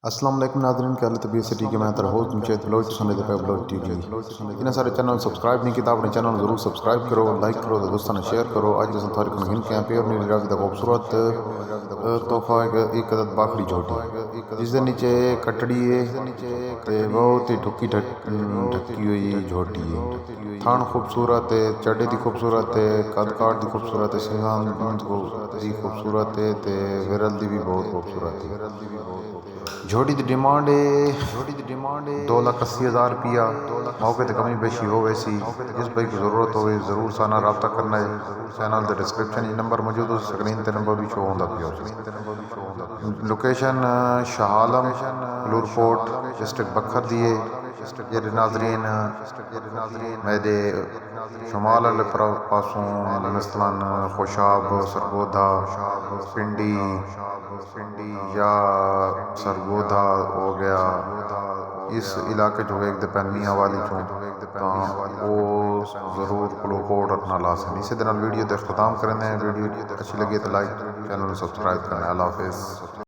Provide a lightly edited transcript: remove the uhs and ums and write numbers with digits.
अस्सलाम वालेकुम नाज़रीन के तबीयत से ठीक है। मैं तेरा होस्ट मुझे ब्लॉग सुनने पे ब्लॉग टीवी इतने सारे चैनल सब्सक्राइब नहीं किया अपने चैनल जरूर सब्सक्राइब करो, लाइक करो, दोस्तों ने शेयर करो। आज जैसे थारे को गिन के यहाँ पे और नहीं रावी दा खूबसूरत तोहफा एक अदद बाखड़ी झोटी जिसके नीचे कटड़ी है ते बहुत ही ढकी हुई झोटी है। थान खूबसूरत है, चढ़े दी खूबसूरत है, कद काट दी खूबसूरत है, सिंगान दी खूबसूरत है ते विरल दी भी बहुत खूबसूरत है। झोटी की डिमांड है 2,80,000 रुपया। मौके पर कमी बेशी हो वैसी जिस भाई को ज़रूरत हो ज़रूर साना रब्ता करना है। चैनल के डिस्क्रिप्शन ही नंबर मौजूद हो, स्क्रीन पर नंबर भी शो होता पिया। लोकेशन शाह आलम लूरकोट डिस्ट्रिक्ट बखर दिए ये नाजरीन मेरे शुमाल वाले पासों मसलन खुशाब सरगोधा पिंडी या सरगोधा हो गया। इस इलाके जो एक दपैनिया वाली वो ज़रूर क्लोकोड अपना लासन इसी तरह वीडियो का अख्ताम करें। वीडियो अच्छी लगी तो लाइक चैनल सब्सक्राइब करना। अल्लाह हाफिज़।